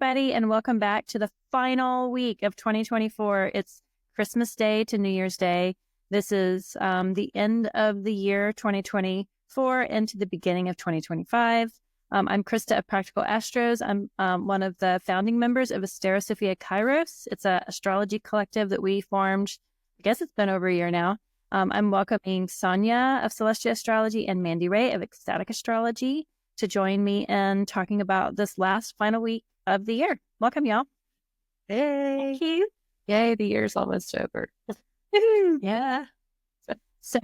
everybody, and welcome back to the final week of 2024. It's Christmas Day to New Year's Day. This is the end of the year 2024 into the beginning of 2025. I'm Christa of Practical Astros. I'm one of the founding members of Asteri, Sofia, Kairos. It's an astrology collective that we formed, I guess it's been over a year now. I'm welcoming Sonia of Celestial Astrology and Mandi Rae of Ecstatic Astrology to join me in talking about this last final week of the year. Welcome, y'all. Hey. Thank you. Yay, the year's almost over. Yeah. So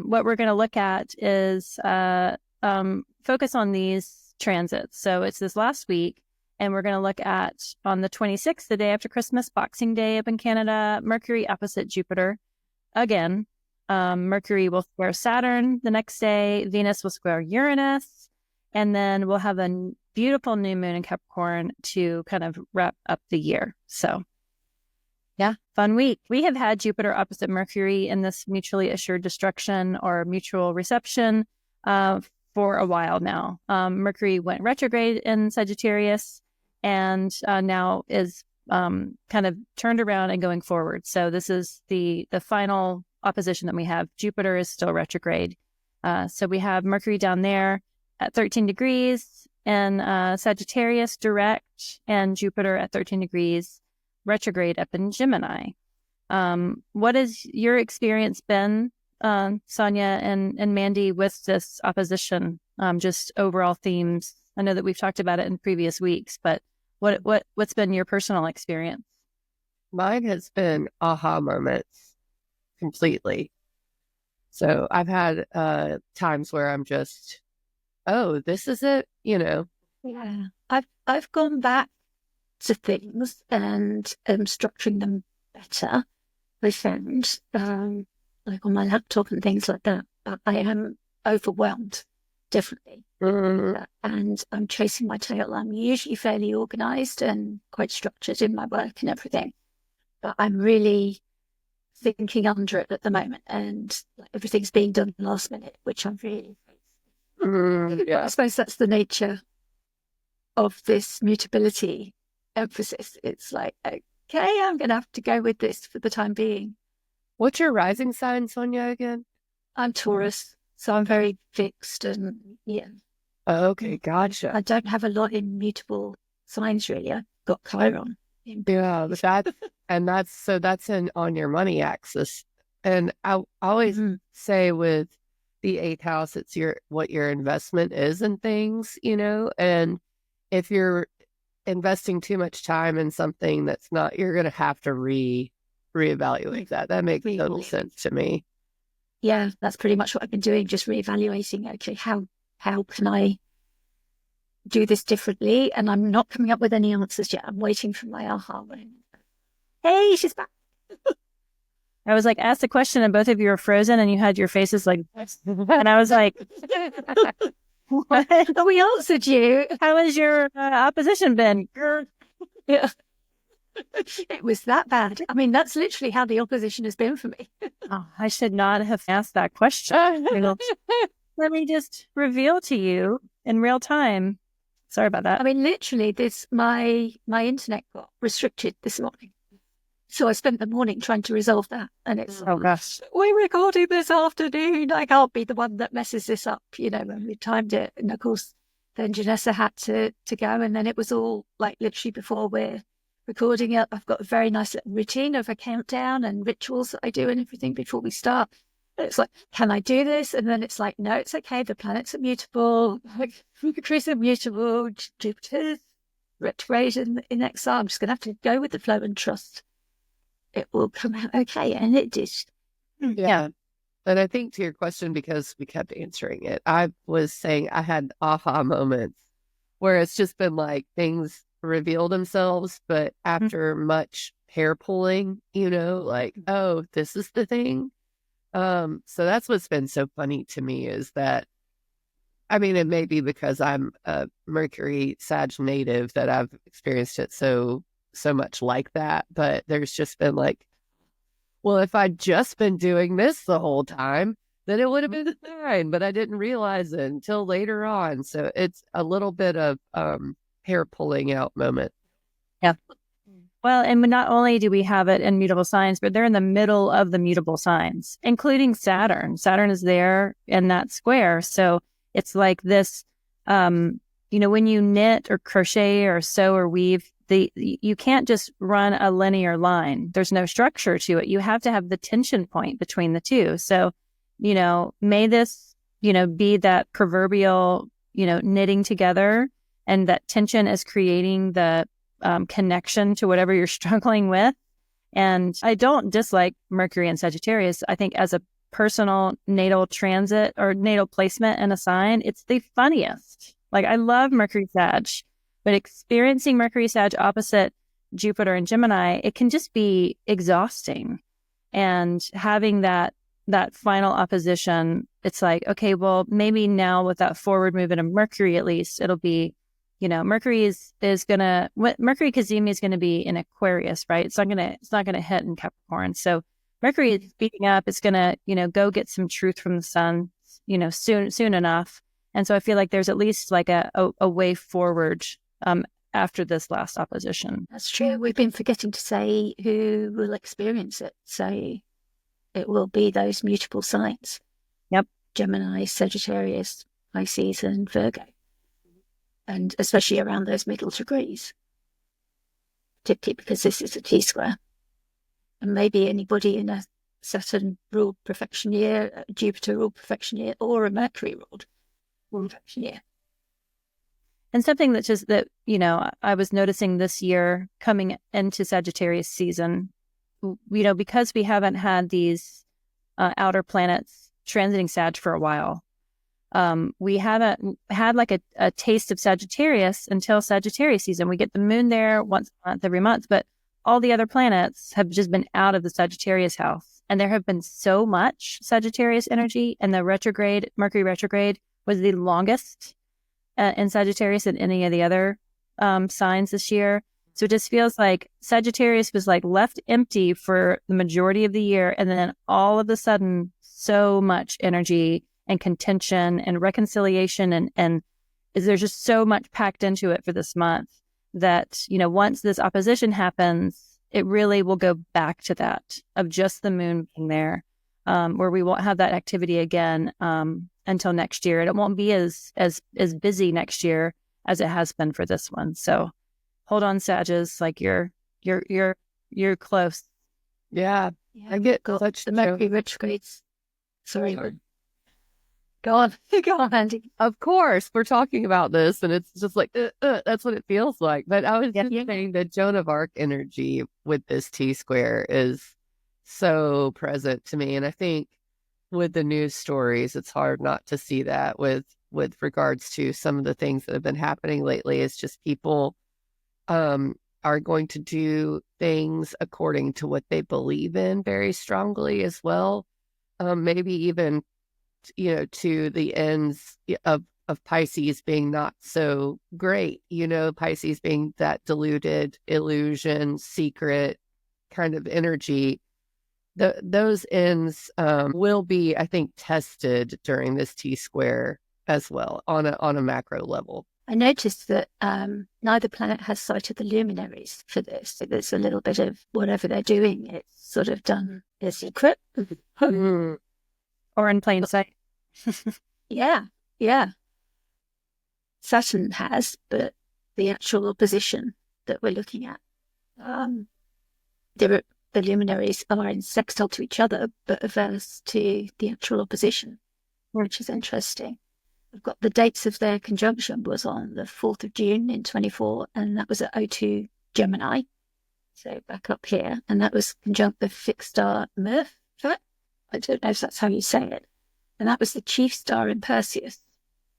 what we're going to look at is focus on these transits. So it's this last week, and we're going to look at on the 26th, the day after Christmas, Boxing Day up in Canada, Mercury opposite Jupiter. Again, Mercury will square Saturn the next day. Venus will square Uranus. And then we'll have a beautiful new moon in Capricorn to kind of wrap up the year. So, yeah, fun week. We have had Jupiter opposite Mercury in this mutually assured destruction or mutual reception for a while now. Mercury went retrograde in Sagittarius and now is kind of turned around and going forward. So this is the final opposition that we have. Jupiter is still retrograde. So we have Mercury down there at 13 degrees and Sagittarius direct, and Jupiter at 13 degrees retrograde up in Gemini. What has your experience been, Sonia and Mandy, with this opposition? Just overall themes. I know that we've talked about it in previous weeks, but what's been your personal experience? Mine has been aha moments completely. So I've had times where I'm just, oh, this is it, Yeah, I've gone back to things and structuring them better. I found, like on my laptop and things like that, I am overwhelmed, definitely. And I'm chasing my tail. I'm usually fairly organised and quite structured in my work and everything, but I'm really thinking under it at the moment, and everything's being done last minute, which I'm really. Yeah. I suppose that's the nature of this mutability emphasis. It's like, okay, I'm going to have to go with this for the time being. What's your rising sign, Sonia, again? I'm Taurus, so I'm very fixed and Okay, gotcha. I don't have a lot in mutable signs really. I've got Chiron. Yeah, that's on your money axis. And I always say with the 8th house, it's what your investment is in things, and if you're investing too much time in something that's not, you're going to have to reevaluate that. That makes total sense to me. Yeah, that's pretty much what I've been doing, just reevaluating, okay, how can I do this differently? And I'm not coming up with any answers yet. I'm waiting for my aha moment. Hey, she's back. I was like, asked a question and both of you were frozen and you had your faces like, and I was like, what? Oh, we answered you. How has your opposition been? Yeah. It was that bad. I mean, that's literally how the opposition has been for me. Oh, I should not have asked that question. Let me just reveal to you in real time. Sorry about that. I mean, literally, my internet got restricted this morning. So I spent the morning trying to resolve that. And it's, oh gosh, we're recording this afternoon. I can't be the one that messes this up, when we timed it. And of course, then Janessa had to go. And then it was all like literally before we're recording it. I've got a very nice little routine of a countdown and rituals that I do and everything before we start. And it's like, can I do this? And then it's like, no, it's okay. The planets are mutable. Mercury's immutable. Jupiter's retrograde in exile. I'm just going to have to go with the flow and trust it will come out okay. And it did. Yeah. And I think to your question, because we kept answering it, I was saying I had aha moments where it's just been like things reveal themselves, but after much hair pulling, like, oh, this is the thing. So that's what's been so funny to me is that, I mean, it may be because I'm a Mercury Sag native that I've experienced it so much like that, but there's just been like, well, if I'd just been doing this the whole time, then it would have been fine, but I didn't realize it until later on. So it's a little bit of hair pulling out moment. Yeah. Well, and not only do we have it in mutable signs, but they're in the middle of the mutable signs, including Saturn. Saturn is there in that square. So it's like this, when you knit or crochet or sew or weave, you can't just run a linear line. There's no structure to it. You have to have the tension point between the two. So, may this, be that proverbial, knitting together, and that tension is creating the connection to whatever you're struggling with. And I don't dislike Mercury and Sagittarius. I think as a personal natal transit or natal placement in a sign, it's the funniest. Like, I love Mercury Sag, but experiencing Mercury Sag opposite Jupiter and Gemini, it can just be exhausting. And having that final opposition, it's like, okay, well, maybe now with that forward movement of Mercury, at least it'll be, Mercury Mercury Cazimi is going to be in Aquarius, right? It's not going to hit in Capricorn. So Mercury is speeding up. It's going to, go get some truth from the sun, soon enough. And so I feel like there's at least like a way forward after this last opposition. That's true. We've been forgetting to say who will experience it. So it will be those mutable signs. Yep. Gemini, Sagittarius, Pisces, and Virgo. And especially around those middle degrees, particularly because this is a T-square. And maybe anybody in a Saturn-ruled perfection year, a Jupiter-ruled perfection year, or a Mercury-ruled perfection year. And something that I was noticing this year coming into Sagittarius season, because we haven't had these outer planets transiting Sag for a while. We haven't had like a taste of Sagittarius until Sagittarius season. We get the moon there once a month, every month, but all the other planets have just been out of the Sagittarius house. And there have been so much Sagittarius energy, and the Mercury retrograde was the longest in Sagittarius than any of the other signs this year. So it just feels like Sagittarius was like left empty for the majority of the year. And then all of a sudden, so much energy and contention and reconciliation. And there's just so much packed into it for this month that, once this opposition happens, it really will go back to that of just the moon being there, where we won't have that activity again until next year. And it won't be as busy next year as it has been for this one. So hold on, Sages, like you're close. Yeah. I get such the Mercury retrogrades. Sorry. Go on, Mandy. Of course, we're talking about this, and it's just like, that's what it feels like. But I was just saying that Joan of Arc energy with this T-square is so present to me. And I think with the news stories, it's hard not to see that with regards to some of the things that have been happening lately. It's just people are going to do things according to what they believe in very strongly as well. Maybe even to the ends of Pisces being not so great, Pisces being that deluded, illusion, secret kind of energy. Those ends will be, I think, tested during this T-square as well on a macro level. I noticed that neither planet has sight of the luminaries for this. So there's a little bit of whatever they're doing, it's sort of done in secret. Or in plain sight. Yeah. Saturn has, but the actual opposition that we're looking at, the luminaries are in sextile to each other, but averse to the actual opposition, which is interesting. I've got the dates of their conjunction was on the 4th of June in 24, and that was at O2 Gemini. So back up here, and that was conjunct the fixed star Murph. I don't know if that's how you say it. And that was the chief star in Perseus,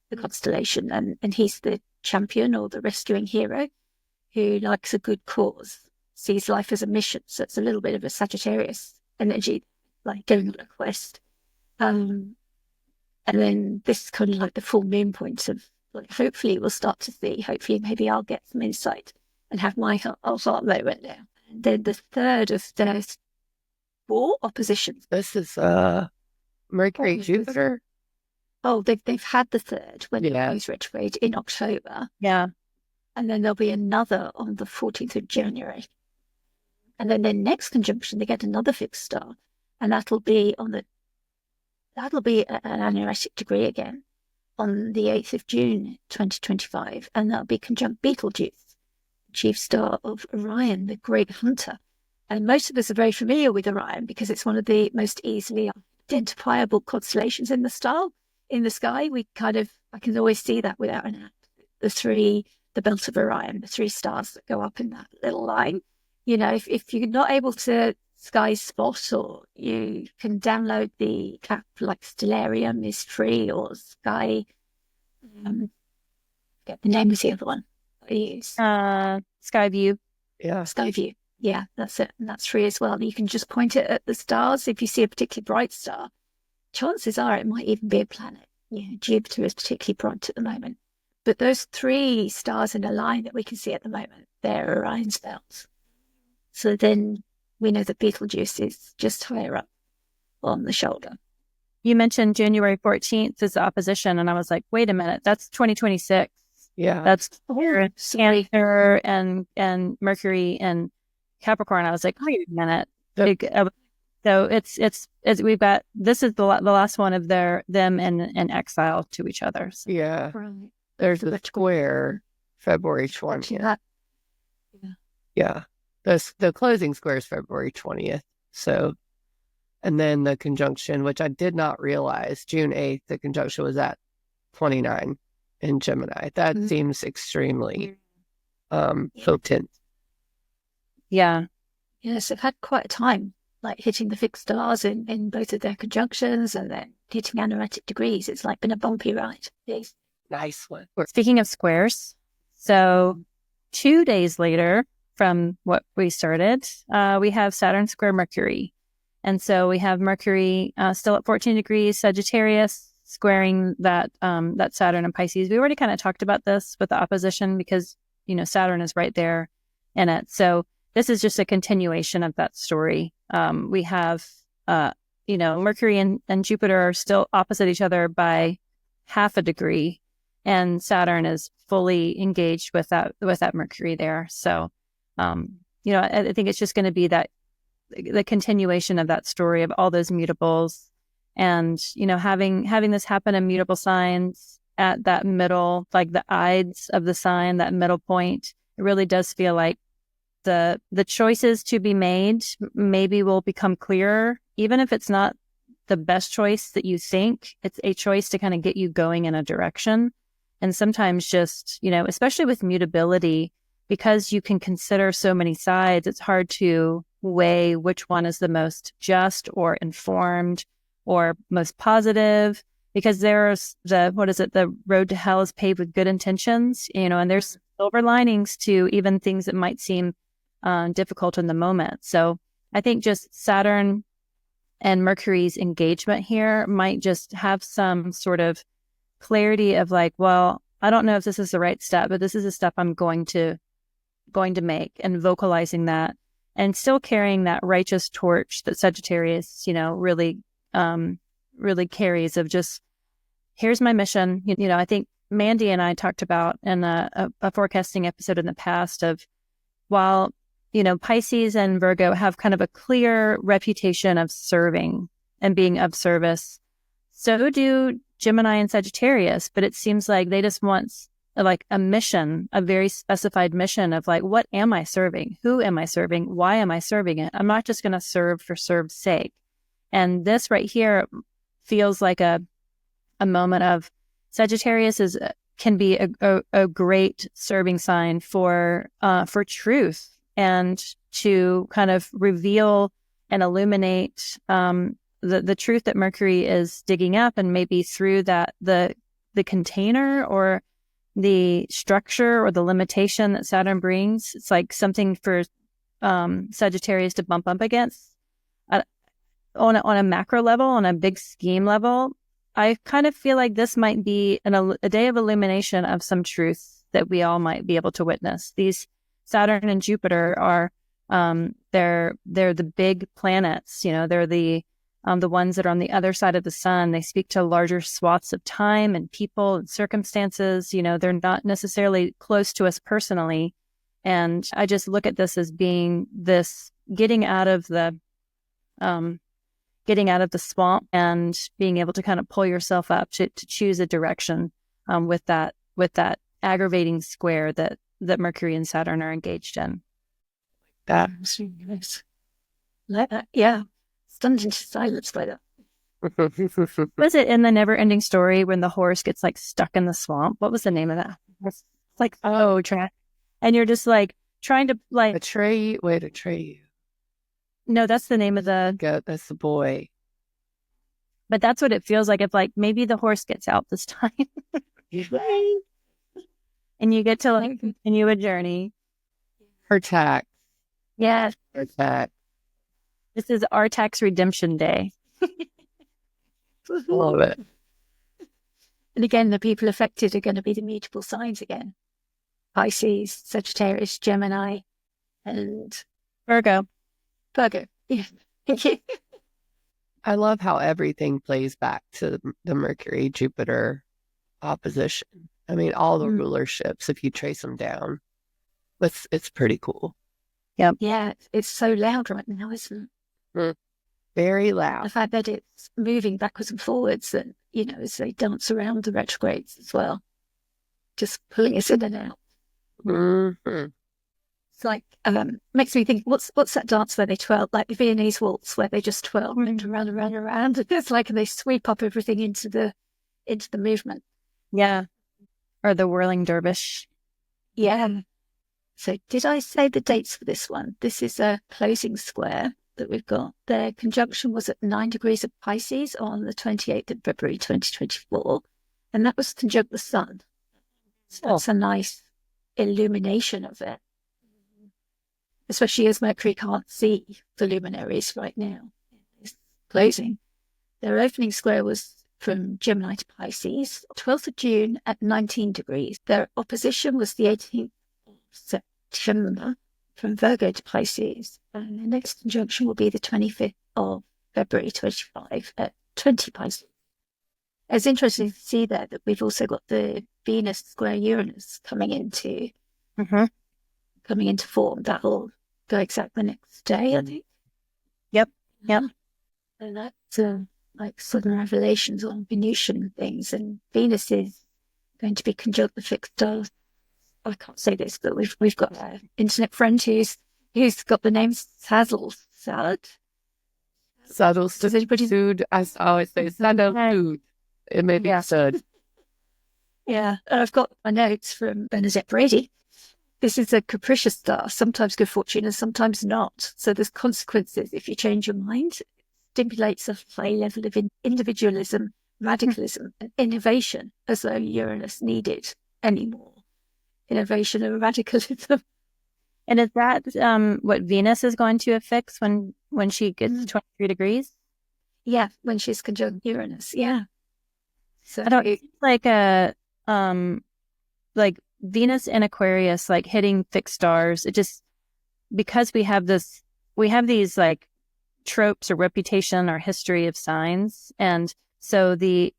the constellation. And he's the champion or the rescuing hero who likes a good cause, sees life as a mission. So it's a little bit of a Sagittarius energy, like going on a quest. And then this is kind of like the full moon point of, like, hopefully we'll start to see, hopefully maybe I'll get some insight and have my heart moment now. And then the third of their 4 oppositions. This is Mercury, Jupiter. Oh, they've had the third when it goes retrograde in October. Yeah. and then there'll be another on the 14th of January. And then their next conjunction, they get another fixed star, and that'll be an anaretic degree again on the 8th of June 2025, and that'll be conjunct Betelgeuse, chief star of Orion, the great hunter. And most of us are very familiar with Orion because it's one of the most easily identifiable constellations in the sky. I can always see that without an app. The belt of Orion, the three stars that go up in that little line. You know, if you're not able to Sky Spot, or you can download the app like Stellarium is free, or Sky, get the name of the other one I use. Skyview. Yeah. Skyview. Yeah, that's it. And that's free as well. You can just point it at the stars. If you see a particularly bright star, chances are it might even be a planet. Yeah, Jupiter is particularly bright at the moment. But those three stars in a line that we can see at the moment, they're Orion's belts. So then we know that Betelgeuse is just higher up on the shoulder. You mentioned January 14th is the opposition, and I was like, wait a minute, that's 2026. Yeah. That's Cancer and Mercury and Capricorn. I was like, wait a minute. So it's we've got, this is the last one of them in exile to each other. So. Yeah. Right. There's a square February 20th. Yeah. The closing square is February 20th. So, and then the conjunction, which I did not realize, June 8th, the conjunction was at 29 in Gemini. That seems extremely potent. Yeah. Yes, they've had quite a time, like hitting the fixed stars in both of their conjunctions and then hitting anaretic degrees. It's like been a bumpy ride. Yes. Nice one. Speaking of squares, so 2 days later from what we started, we have Saturn square Mercury. And so we have Mercury still at 14 degrees Sagittarius, squaring that Saturn and Pisces. We already kind of talked about this with the opposition because, you know, Saturn is right there in it. So this is just a continuation of that story. We have, Mercury and Jupiter are still opposite each other by half a degree, and Saturn is fully engaged with that Mercury there. So, I think it's just going to be that the continuation of that story of all those mutables, and having this happen in mutable signs at that middle, like the Ides of the sign, that middle point. It really does feel like the choices to be made maybe will become clearer, even if it's not the best choice that you think. It's a choice to kind of get you going in a direction. And sometimes just, especially with mutability, because you can consider so many sides, it's hard to weigh which one is the most just or informed or most positive, because there's the road to hell is paved with good intentions, and there's silver linings to even things that might seem difficult in the moment. So I think just Saturn and Mercury's engagement here might just have some sort of clarity of like, well, I don't know if this is the right step, but this is a step I'm going to make, and vocalizing that and still carrying that righteous torch that Sagittarius, really carries of just, here's my mission. I think Mandy and I talked about in a forecasting episode in the past of, while, Pisces and Virgo have kind of a clear reputation of serving and being of service, so do Gemini and Sagittarius, but it seems like they just want like a mission, a very specified mission of like, what am I serving? Who am I serving? Why am I serving it? I'm not just going to serve for serve's sake. And this right here feels like a moment of Sagittarius can be a great serving sign for truth, and to kind of reveal and illuminate the truth that Mercury is digging up, and maybe through that the container or the structure or the limitation that Saturn brings. It's like something for Sagittarius to bump up against on a macro level, on a big scheme level. I kind of feel like this might be a day of illumination of some truth that we all might be able to witness. These Saturn and Jupiter are they're the big planets. They're the The ones that are on the other side of the sun, they speak to larger swaths of time and people and circumstances. They're not necessarily close to us personally. And I just look at this as being this getting out of the swamp and being able to kind of pull yourself up to choose a direction with that aggravating square that Mercury and Saturn are engaged in. That's nice. Like that, yeah. Stunned into silence by that. Was it in the Never-Ending Story when the horse gets like stuck in the swamp? What was the name of that? It's like track, and you're just like trying to like Atreyu. No, that's the name of the goat. That's the boy. But that's what it feels like. If like maybe the horse gets out this time, and you get to like continue a journey. Artax. Yes. Artax. This is Artax Redemption Day. Love it. And again, the people affected are going to be the mutable signs again. Pisces, Sagittarius, Gemini, and Virgo. Yeah. I love how everything plays back to the Mercury-Jupiter opposition. I mean, all the rulerships, if you trace them down, it's pretty cool. Yep. Yeah, it's so loud right now, isn't it? Very loud. The fact that it's moving backwards and forwards and, as they dance around the retrogrades as well. Just pulling us in and out. Mm-hmm. It's like, makes me think, what's that dance where they twirl, like the Viennese waltz, where they just twirl around. It's like they sweep up everything into the movement. Yeah. Or the whirling dervish. Yeah. So did I say the dates for this one? This is a closing square that we've got. Their conjunction was at 9 degrees of Pisces on the 28th of February 2024. And that was conjunct the sun. So that's a nice illumination of it. Especially as Mercury can't see the luminaries right now. It's closing. Their opening square was from Gemini to Pisces, 12th of June at 19 degrees. Their opposition was the 18th of September from Virgo to Pisces. And the next conjunction will be the 25th of February 25 at 20 Pisces. It's interesting to see there that we've also got the Venus square Uranus coming into form. That'll go exact the next day, I think. Yep. And that's like sudden revelations on Venusian things. And Venus is going to be conjunct the fixed stars. I can't say this, but we've got an internet friend who's got the name Saddle Salad. Saddle Does anybody food? I always say saddle food. It may be said. Yeah, and I've got my notes from Bernadette Brady. This is a capricious star, sometimes good fortune and sometimes not. So there's consequences if you change your mind. It stimulates a high level of individualism, radicalism, and innovation, as though Uranus needed any more innovation and radicalism. And is that what Venus is going to affix when she gets 23 degrees? Yeah, when she's conjunct Uranus. Yeah. So I don't like like Venus and Aquarius, like hitting fixed stars. It just, because we have these like tropes or reputation or history of signs. And so the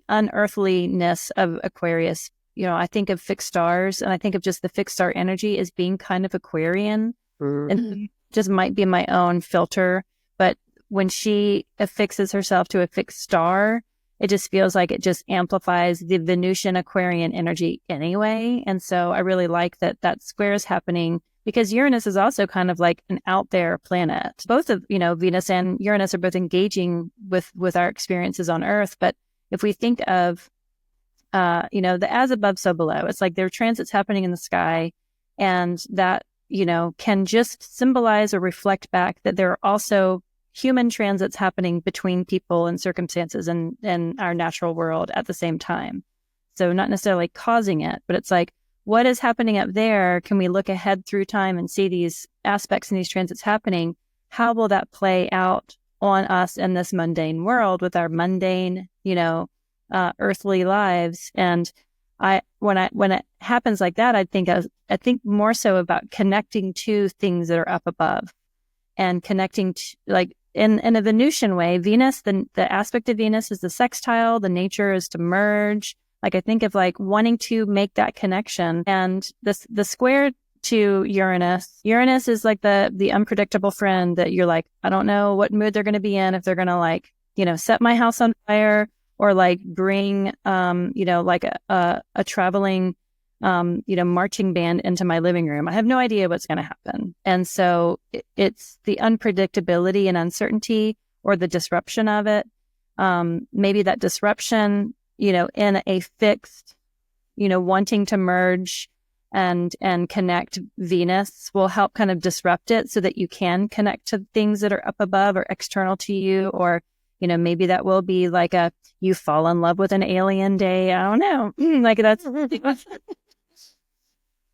unearthliness of Aquarius, I think of fixed stars and I think of just the fixed star energy as being kind of Aquarian and just might be my own filter. But when she affixes herself to a fixed star, it just feels like it just amplifies the Venusian Aquarian energy anyway. And so I really like that square is happening because Uranus is also kind of like an out there planet. Both of, Venus and Uranus are both engaging with our experiences on Earth. But if we think of, the as above, so below, it's like there are transits happening in the sky and that, can just symbolize or reflect back that there are also human transits happening between people and circumstances and our natural world at the same time. So not necessarily causing it, but it's like, what is happening up there? Can we look ahead through time and see these aspects and these transits happening? How will that play out on us in this mundane world with our mundane, earthly lives? And when it happens like that, I think more so about connecting to things that are up above and connecting to, like, in a Venusian way, Venus, the aspect of Venus is the sextile. The nature is to merge. Like I think of like wanting to make that connection, and the square to Uranus. Uranus is like the unpredictable friend that you're like, I don't know what mood they're going to be in, if they're going to like, set my house on fire or like bring, like a traveling, marching band into my living room. I have no idea what's going to happen. And so it's the unpredictability and uncertainty or the disruption of it. Maybe that disruption, in a fixed, wanting to merge and connect Venus will help kind of disrupt it so that you can connect to things that are up above or external to you, or, maybe that will be like you fall in love with an alien day. I don't know. Like that's.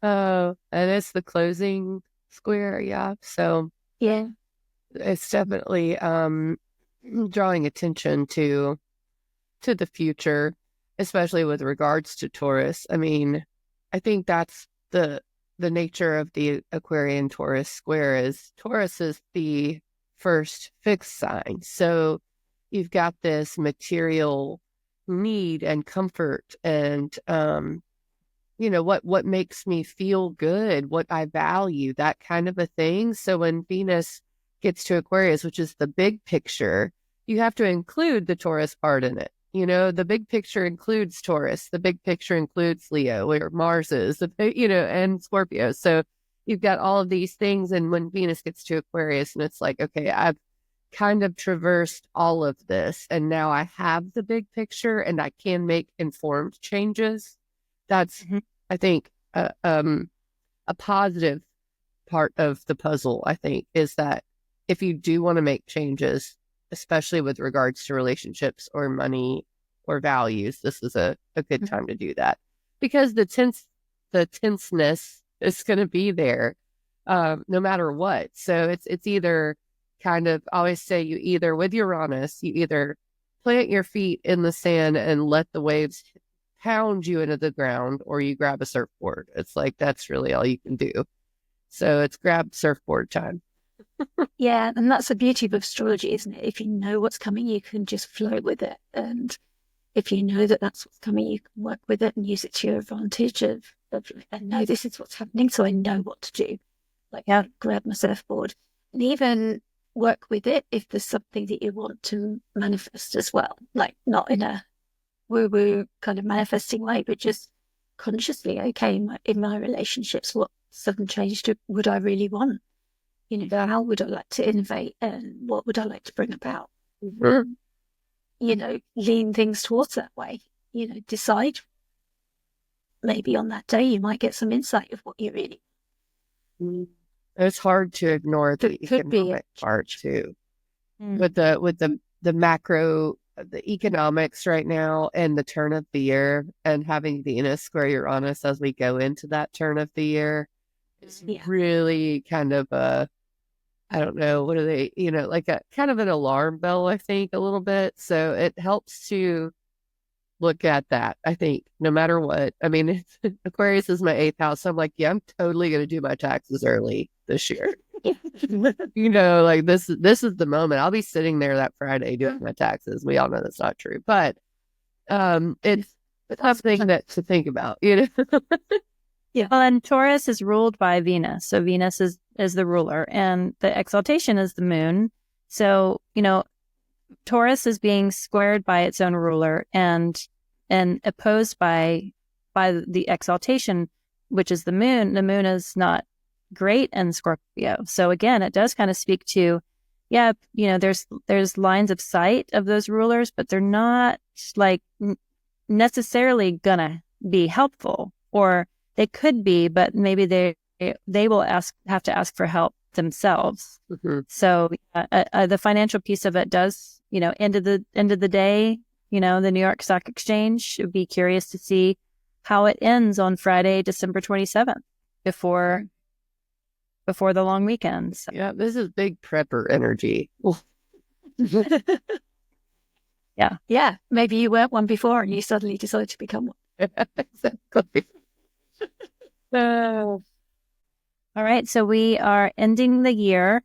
Oh, and it's the closing square. Yeah. So Yeah. it's definitely, drawing attention to the future, especially with regards to Taurus. I mean, I think that's the nature of the Aquarian Taurus square is Taurus is the first fixed sign. So you've got this material need and comfort and, what makes me feel good, what I value, that kind of a thing. So when Venus gets to Aquarius, which is the big picture, you have to include the Taurus part in it. The big picture includes Taurus. The big picture includes Leo, where Mars is, and Scorpio. So you've got all of these things. And when Venus gets to Aquarius, and it's like, okay, I've kind of traversed all of this, and now I have the big picture, and I can make informed changes. That's, I think, a positive part of the puzzle, I think, is that if you do want to make changes, especially with regards to relationships or money or values, this is a good time to do that, because the tenseness is going to be there no matter what. So it's either kind of, I always say, you either with Uranus, you either plant your feet in the sand and let the waves pound you into the ground, or you grab a surfboard. It's like, that's really all you can do. So it's grab surfboard time. Yeah, and that's the beauty of astrology, isn't it? If you know what's coming, you can just flow with it. And if you know that that's what's coming, you can work with it and use it to your advantage of I know this is what's happening, so I know what to do. Like, yeah, grab my surfboard. And even work with it if there's something that you want to manifest as well. Like, not in a woo-woo kind of manifesting way, but just consciously, okay, in my relationships, what sudden change would I really want? How would I like to innovate, and what would I like to bring about? Lean things towards that way. Decide. Maybe on that day you might get some insight of what you really want. It's hard to ignore the economic part too. With the macro, the economics right now, and the turn of the year, and having Venus square Uranus as we go into that turn of the year, is really kind of I don't know, what are they, like a kind of an alarm bell, I think, a little bit. So it helps to look at that, I think, no matter what. I mean, Aquarius is my 8th house. So I'm like, yeah, I'm totally going to do my taxes early this year. Like this is the moment. I'll be sitting there that Friday doing my taxes. We all know that's not true, but it's something to think about, Yeah. Well, and Taurus is ruled by Venus. So Venus is the ruler, and the exaltation is the moon. So, Taurus is being squared by its own ruler and opposed by the exaltation, which is the moon. The moon is not great in Scorpio. So again, it does kind of speak to, there's lines of sight of those rulers, but they're not like necessarily gonna be helpful, or they could be, but maybe they will have to ask for help themselves. So the financial piece of it does, end of the day, the New York Stock Exchange would be curious to see how it ends on Friday, December 27th, before the long weekend. So. Yeah, this is big prepper energy. Yeah. Maybe you weren't one before and you suddenly decided to become one. Exactly. All right, so we are ending the year.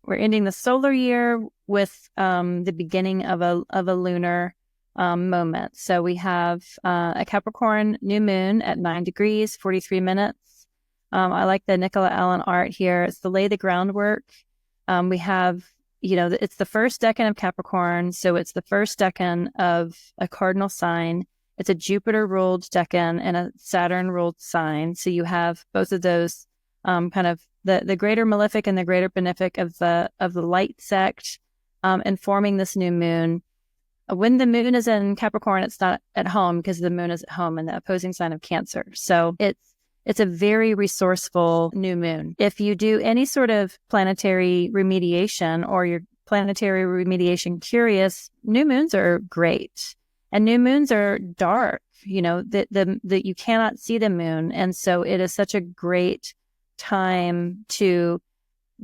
we're ending the solar year with the beginning of a lunar moment. So we have a Capricorn new moon at 9 degrees, 43 minutes. I like the Nicola Allen art here. It's to lay the groundwork. We have, it's the first decan of Capricorn. So it's the first decan of a cardinal sign. It's a Jupiter-ruled decan and a Saturn-ruled sign. So you have both of those kind of the greater malefic and the greater benefic of the light sect informing this new moon. When the moon is in Capricorn, it's not at home because the moon is at home in the opposing sign of Cancer. So it's a very resourceful new moon. If you do any sort of planetary remediation or you're planetary remediation curious, new moons are great. And new moons are dark, that you cannot see the moon. And so it is such a great time to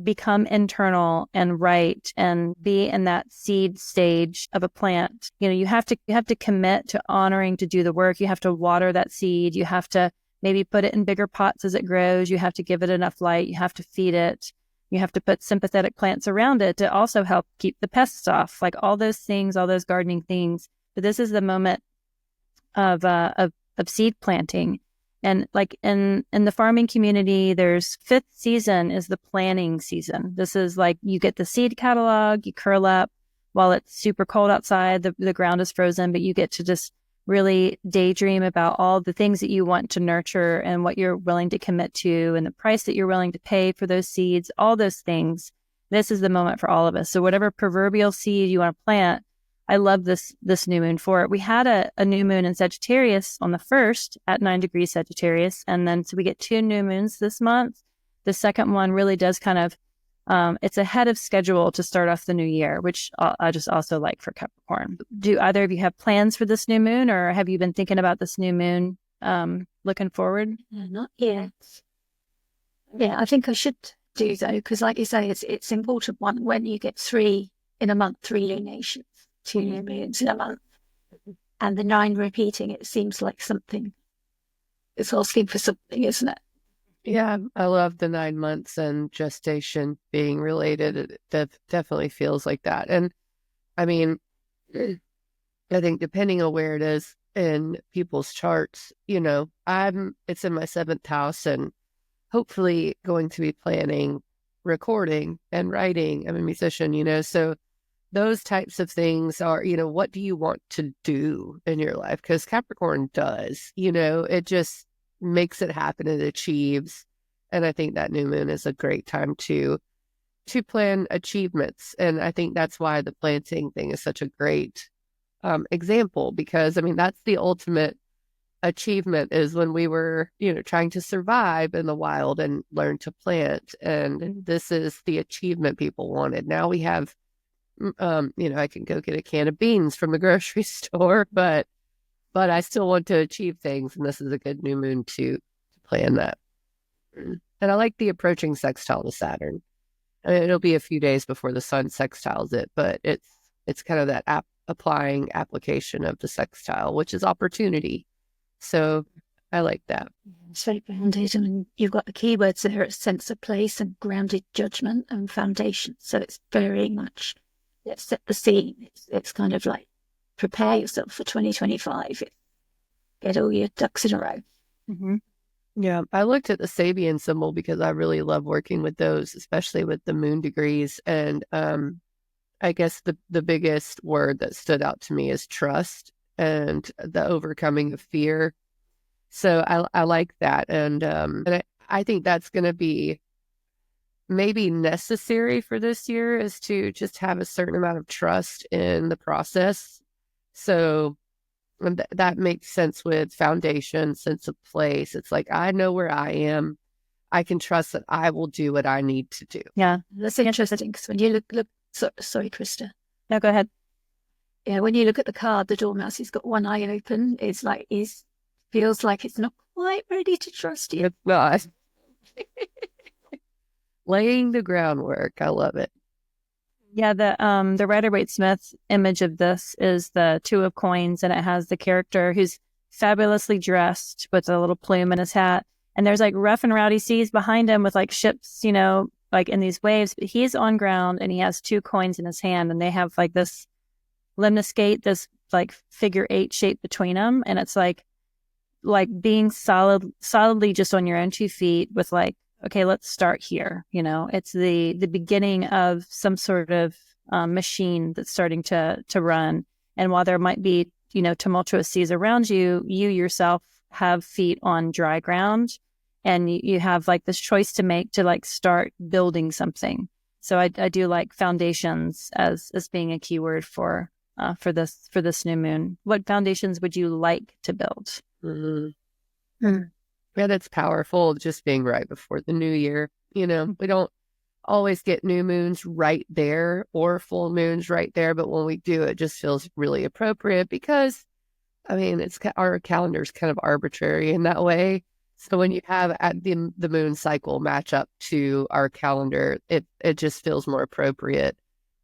become internal and write and be in that seed stage of a plant. You have to commit to honoring to do the work. You have to water that seed. You have to maybe put it in bigger pots as it grows. You have to give it enough light. You have to feed it. You have to put sympathetic plants around it to also help keep the pests off, like all those things, all those gardening things. But this is the moment of seed planting. And like in the farming community, there's fifth season is the planning season. This is like you get the seed catalog, you curl up while it's super cold outside, the ground is frozen, but you get to just really daydream about all the things that you want to nurture and what you're willing to commit to and the price that you're willing to pay for those seeds, all those things. This is the moment for all of us. So whatever proverbial seed you want to plant, I love this new moon for it. We had a new moon in Sagittarius on the 1st at 9 degrees Sagittarius. And then so we get 2 new moons this month. The second one really does kind of, it's ahead of schedule to start off the new year, which I just also like for Capricorn. Do either of you have plans for this new moon, or have you been thinking about this new moon looking forward? Not yet. Yeah, I think I should do though, because like you say, it's important when you get 3 in a month, 3 lunations. 2 new moons in a month, and the 9 repeating, it seems like something. It's asking for something, isn't it? Yeah, I love the 9 months and gestation being related. It definitely feels like that. And I mean, I think depending on where it is in people's charts, it's in my 7th house and hopefully going to be planning recording and writing. I'm a musician, so those types of things are, what do you want to do in your life? Because Capricorn does, it just makes it happen and achieves. And I think that new moon is a great time to plan achievements. And I think that's why the planting thing is such a great example, because, that's the ultimate achievement is when we were, trying to survive in the wild and learn to plant. And this is the achievement people wanted. Now we have I can go get a can of beans from the grocery store, but I still want to achieve things. And this is a good new moon to plan that. And I like the approaching sextile to Saturn. It'll be a few days before the sun sextiles it, but it's kind of that application of the sextile, which is opportunity. So I like that. It's very grounded. You've got the keywords there: it's sense of place and grounded judgment and foundation. So it's very much, let's set the scene. It's kind of like prepare yourself for 2025. Get all your ducks in a row. Mm-hmm. Yeah, I looked at the Sabian symbol because I really love working with those, especially with the moon degrees. And I guess the biggest word that stood out to me is trust and the overcoming of fear. So I like that. And I think that's going to be maybe necessary for this year, is to just have a certain amount of trust in the process. So that makes sense with foundation, sense of place. It's like, I know where I am. I can trust that I will do what I need to do. Yeah, that's interesting, because when you look sorry, Christa. No, go ahead. Yeah, when you look at the card, the dormouse, he's got one eye open. It's like feels like it's not quite ready to trust you. It's not. Laying the groundwork. I love it. Yeah, the Rider-Waite-Smith image of this is the 2 of coins, and it has the character who's fabulously dressed with a little plume in his hat. And there's like rough and rowdy seas behind him with like ships, like in these waves, but he's on ground and he has 2 coins in his hand, and they have like this lemniscate, this like figure 8 shape between them, and it's like being solidly just on your own 2 feet with like, okay, let's start here. It's the beginning of some sort of machine that's starting to run. And while there might be, tumultuous seas around you, you yourself have feet on dry ground, and you have like this choice to make to like start building something. So I do like foundations as being a keyword for this new moon. What foundations would you like to build? Mm-hmm. Yeah, that's powerful, just being right before the new year. We don't always get new moons right there or full moons right there, but when we do, it just feels really appropriate because, it's our calendar's kind of arbitrary in that way. So when you have the moon cycle match up to our calendar, it just feels more appropriate.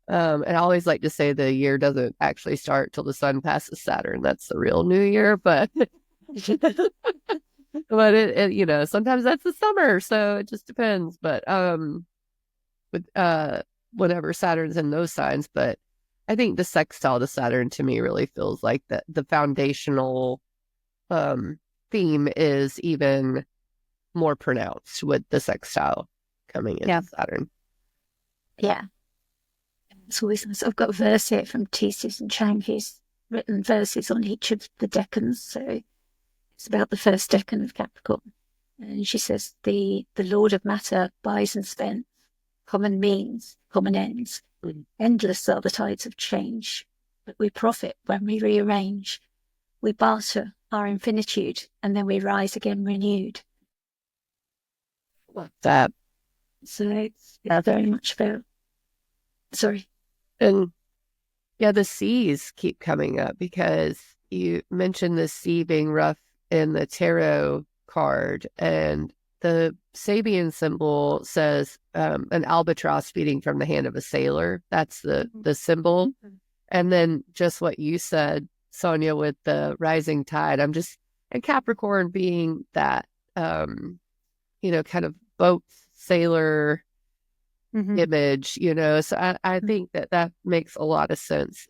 And I always like to say the year doesn't actually start till the sun passes Saturn. That's the real new year, but but it sometimes that's the summer, so it just depends. But whenever Saturn's in those signs, but I think the sextile to Saturn to me really feels like the foundational theme is even more pronounced with the sextile coming into Saturn. Yeah. It's always nice. I've got a verse here from T. Susan Chang, who's written verses on each of the decans. So it's about the first decan of Capricorn. And she says, the Lord of Matter buys and spends, common means, common ends. Endless are the tides of change, but we profit when we rearrange. We barter our infinitude, and then we rise again renewed. What's that? So it's very much about... Sorry. And yeah, the seas keep coming up because you mentioned the sea being rough in the tarot card, and the Sabian symbol says an albatross feeding from the hand of a sailor. That's the symbol. And then just what you said, Sonia, with the rising tide, and Capricorn being that, kind of boat sailor image, so I think that makes a lot of sense.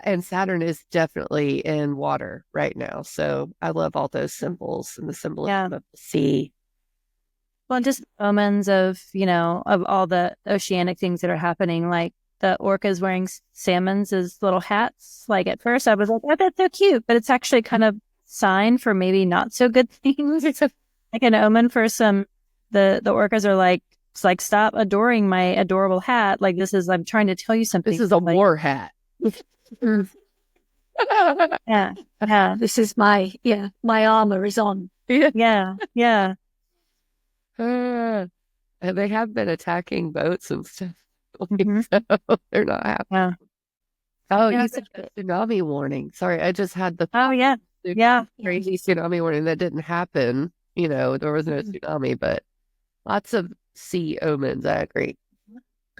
And Saturn is definitely in water right now. So I love all those symbols and the symbolism of the sea. Well, just omens of, of all the oceanic things that are happening, like the orcas wearing salmons as little hats. Like at first I was like, oh, that's so cute, but it's actually kind of sign for maybe not so good things. It's like an omen for the orcas are like, it's like, stop adoring my adorable hat. Like I'm trying to tell you something. This is a war hat. Yeah. This is my armor is on. Yeah. And they have been attacking boats and stuff. So they're not happy. Yeah. Oh, you said tsunami warning. Sorry, I just had the crazy tsunami warning that didn't happen. There was no tsunami, but lots of sea omens. I agree.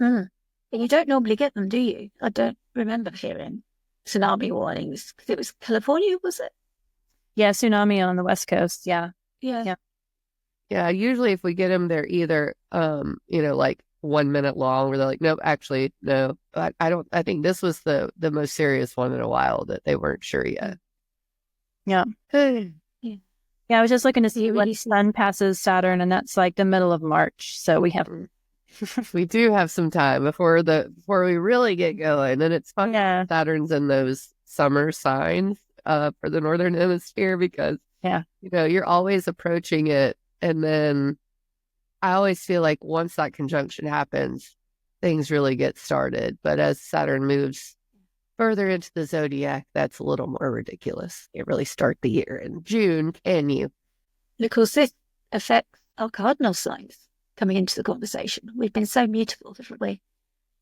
You don't normally get them, do you? I don't remember hearing tsunami warnings because it was California, was it? Yeah, tsunami on the West Coast. Yeah. Yeah. Usually, if we get them, they're either like 1 minute long, where they're like, nope, actually, no. I don't. I think this was the most serious one in a while that they weren't sure yet. Yeah. Yeah, I was just looking to see when the sun passes Saturn, and that's like the middle of March. So we have. We do have some time before we really get going, and it's fun. Yeah. Saturn's in those summer signs for the northern hemisphere because you're always approaching it, and then I always feel like once that conjunction happens, things really get started. But as Saturn moves further into the zodiac, that's a little more ridiculous. You really start the year in June, can you? Of course, this affects our cardinal signs coming into the conversation. We've been so mutable, haven't we?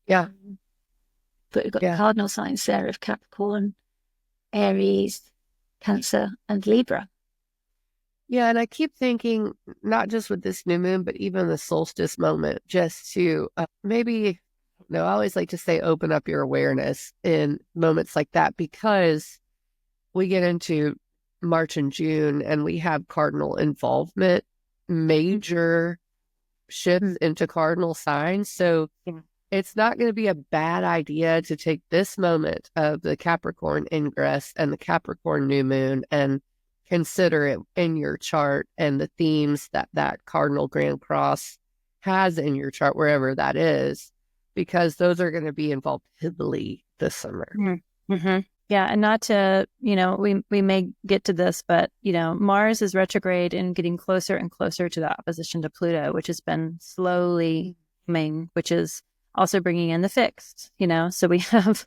Yeah. But we've got the cardinal signs there of Capricorn, Aries, Cancer, and Libra. Yeah, and I keep thinking, not just with this new moon, but even the solstice moment, just to maybe, I always like to say open up your awareness in moments like that, because we get into March and June and we have cardinal involvement, major shifts into cardinal signs. So it's not going to be a bad idea to take this moment of the Capricorn ingress and the Capricorn new moon and consider it in your chart and the themes that cardinal grand cross has in your chart, wherever that is, because those are going to be involved heavily this summer. Mm-hmm. Yeah, and not to, we may get to this, but, Mars is retrograde and getting closer and closer to the opposition to Pluto, which has been slowly coming, which is also bringing in the fixed, so we have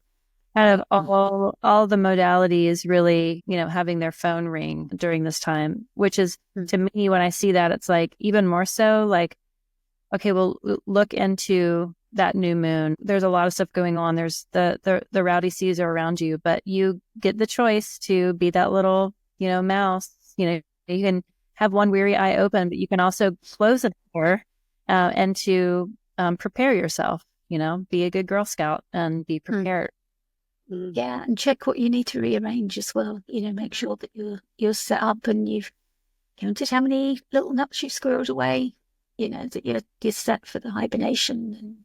kind of all the modalities really, having their phone ring during this time, which is, to me, when I see that, it's like even more so like, okay, well, look into that new moon. There's a lot of stuff going on. There's the rowdy seas are around you, but you get the choice to be that little, mouse. You can have one weary eye open, but you can also close the door and to prepare yourself. Be a good Girl Scout and be prepared. Yeah, and check what you need to rearrange as well. Make sure that you're set up and you've counted how many little nuts you've squirreled away. That you're set for the hibernation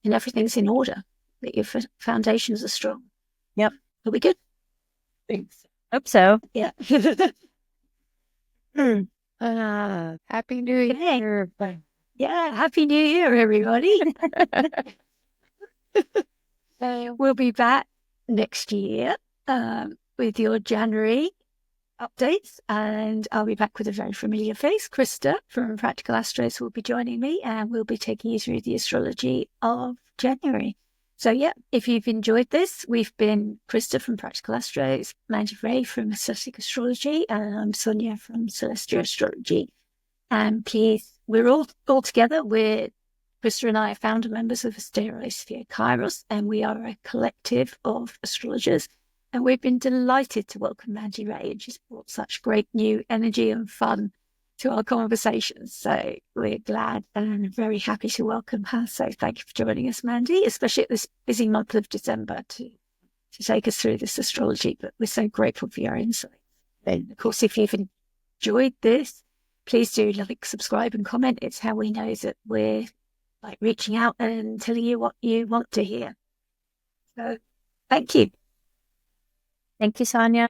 and everything's in order, that your foundations are strong. Yep. Are we good? Thanks. Hope so. Yeah. Happy New Year. Yeah, Happy New Year, everybody. We'll be back next year with your January updates, and I'll be back with a very familiar face. Christa from Practical Astros will be joining me, and we'll be taking you through the astrology of January. So yeah, if you've enjoyed this, we've been Christa from Practical Astros, Mandi Rae from Aesthetic Astrology, and I'm Sonia from Celestial Astrology. And please, we're all together. Christa and I are founder members of Asteri, Sofia, Kairos, and we are a collective of astrologers. And we've been delighted to welcome Mandi Rae, and she's brought such great new energy and fun to our conversations. So we're glad and very happy to welcome her. So thank you for joining us, Mandy, especially at this busy month of December to take us through this astrology. But we're so grateful for your insights. And of course, if you've enjoyed this, please do like, subscribe and comment. It's how we know that we're reaching out and telling you what you want to hear. So thank you. Thank you, Sonia.